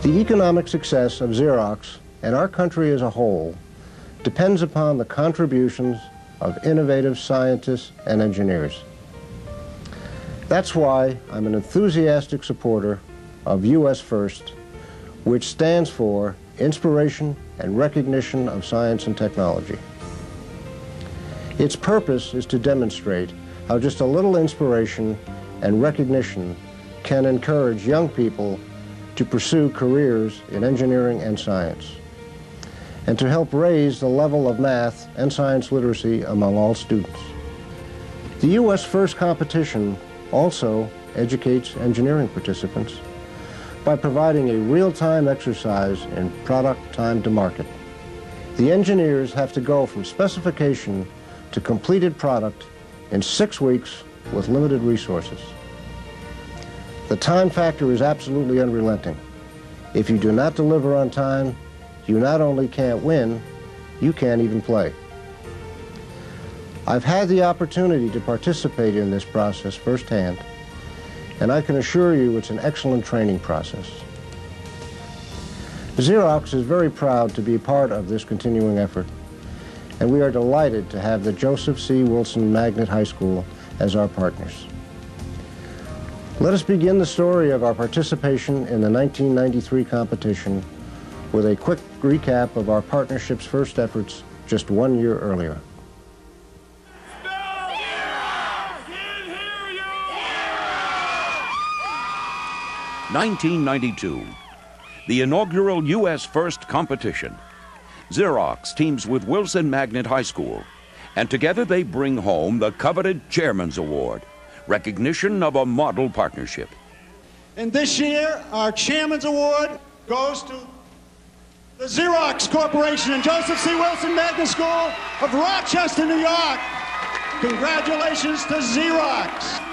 The economic success of Xerox and our country as a whole depends upon the contributions of innovative scientists and engineers. That's why I'm an enthusiastic supporter of US First, which stands for Inspiration and Recognition of Science and Technology. Its purpose is to demonstrate how just a little inspiration and recognition can encourage young people to pursue careers in engineering and science, and to help raise the level of math and science literacy among all students. The US First competition also educates engineering participants by providing a real-time exercise in product time to market. The engineers have to go from specification to completed product in 6 weeks with limited resources. The time factor is absolutely unrelenting. If you do not deliver on time, you not only can't win, you can't even play. I've had the opportunity to participate in this process firsthand, and I can assure you it's an excellent training process. Xerox is very proud to be part of this continuing effort, and we are delighted to have the Joseph C. Wilson Magnet High School as our partners. Let us begin the story of our participation in the 1993 competition with a quick recap of our partnership's first efforts just 1 year earlier. 1992, the inaugural US First competition. Xerox teams with Wilson Magnet High School, and together they bring home the coveted Chairman's Award, recognition of a model partnership. And this year, our Chairman's Award goes to the Xerox Corporation and Joseph C. Wilson Magnet School of Rochester, New York. Congratulations to Xerox.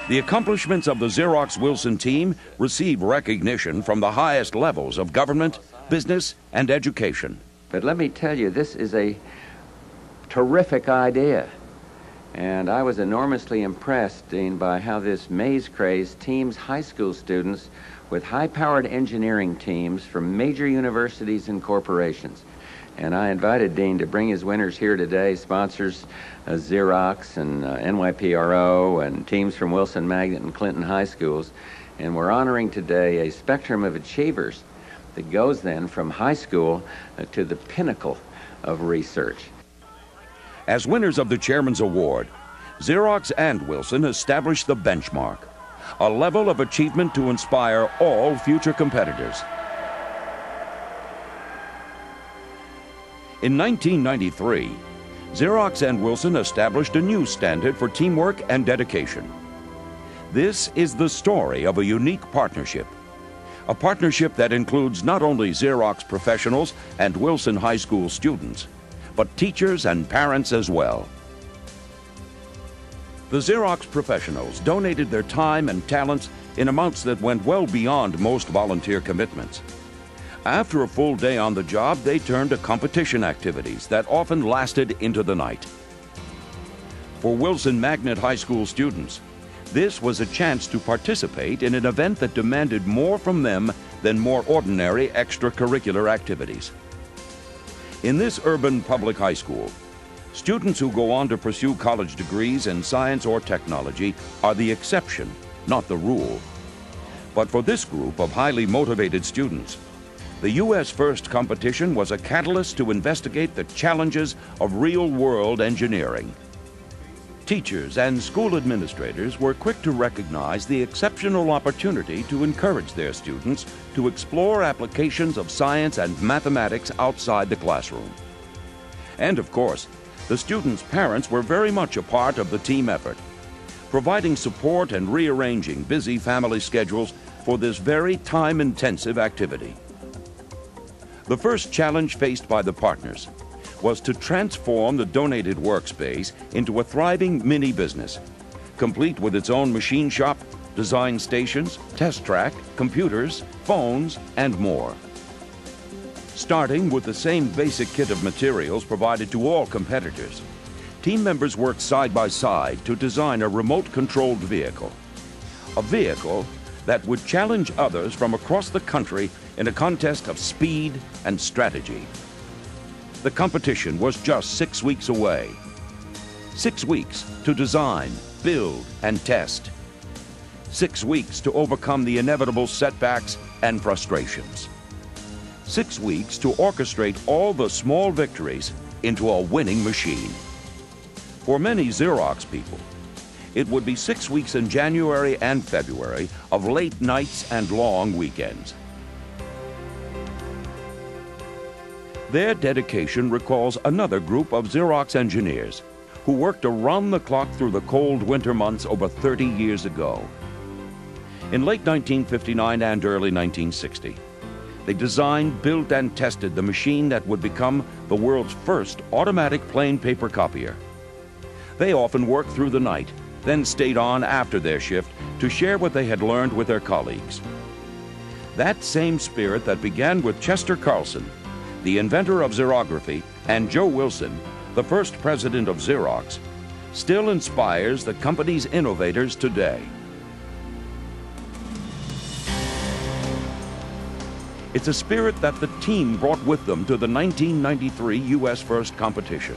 The accomplishments of the Xerox Wilson team receive recognition from the highest levels of government, business, and education. But let me tell you, this is a terrific idea. And I was enormously impressed, Dean, by how this maze craze teams high school students with high-powered engineering teams from major universities and corporations. And I invited Dean to bring his winners here today, sponsors Xerox and NYPRO and teams from Wilson Magnet and Clinton High Schools. And we're honoring today a spectrum of achievers that goes then from high school to the pinnacle of research. As winners of the Chairman's Award, Xerox and Wilson established the benchmark, a level of achievement to inspire all future competitors. In 1993, Xerox and Wilson established a new standard for teamwork and dedication. This is the story of a unique partnership, a partnership that includes not only Xerox professionals and Wilson High School students, but teachers and parents as well. The Xerox professionals donated their time and talents in amounts that went well beyond most volunteer commitments. After a full day on the job, they turned to competition activities that often lasted into the night. For Wilson Magnet High School students, this was a chance to participate in an event that demanded more from them than more ordinary extracurricular activities. In this urban public high school, students who go on to pursue college degrees in science or technology are the exception, not the rule. But for this group of highly motivated students, the US First competition was a catalyst to investigate the challenges of real-world engineering. Teachers and school administrators were quick to recognize the exceptional opportunity to encourage their students to explore applications of science and mathematics outside the classroom. And of course, the students' parents were very much a part of the team effort, providing support and rearranging busy family schedules for this very time-intensive activity. The first challenge faced by the partners was to transform the donated workspace into a thriving mini business, complete with its own machine shop, design stations, test track, computers, phones, and more. Starting with the same basic kit of materials provided to all competitors, team members worked side by side to design a remote-controlled vehicle. A vehicle that would challenge others from across the country in a contest of speed and strategy. The competition was just 6 weeks away. 6 weeks to design, build, and test. 6 weeks to overcome the inevitable setbacks and frustrations. 6 weeks to orchestrate all the small victories into a winning machine. For many Xerox people, it would be 6 weeks in January and February of late nights and long weekends. Their dedication recalls another group of Xerox engineers who worked around the clock through the cold winter months over 30 years ago. In late 1959 and early 1960, they designed, built, and tested the machine that would become the world's first automatic plain paper copier. They often worked through the night, then stayed on after their shift to share what they had learned with their colleagues. That same spirit that began with Chester Carlson, the inventor of xerography, and Joe Wilson, the first president of Xerox, still inspires the company's innovators today. It's a spirit that the team brought with them to the 1993 U.S. First competition.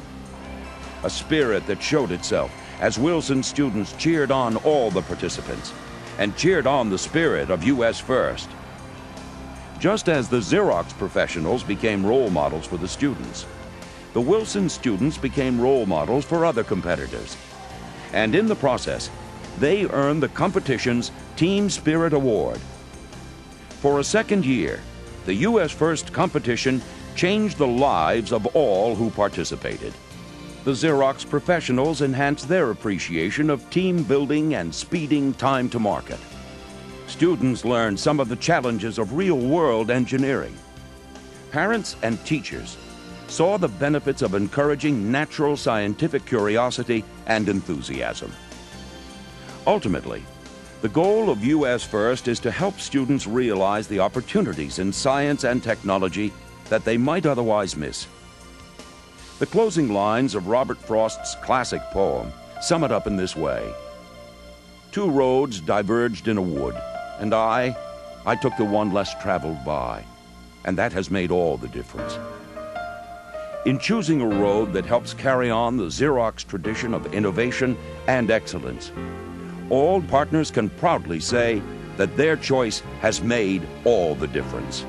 A spirit that showed itself as Wilson students cheered on all the participants and cheered on the spirit of U.S. First. Just as the Xerox professionals became role models for the students, the Wilson students became role models for other competitors. And in the process, they earned the competition's Team Spirit Award. For a second year, the U.S. First competition changed the lives of all who participated. The Xerox professionals enhanced their appreciation of team building and speeding time to market. Students learned some of the challenges of real-world engineering. Parents and teachers saw the benefits of encouraging natural scientific curiosity and enthusiasm. Ultimately, the goal of U.S. First is to help students realize the opportunities in science and technology that they might otherwise miss. The closing lines of Robert Frost's classic poem sum it up in this way. Two roads diverged in a wood, and I took the one less traveled by, and that has made all the difference. In choosing a road that helps carry on the Xerox tradition of innovation and excellence, all partners can proudly say that their choice has made all the difference.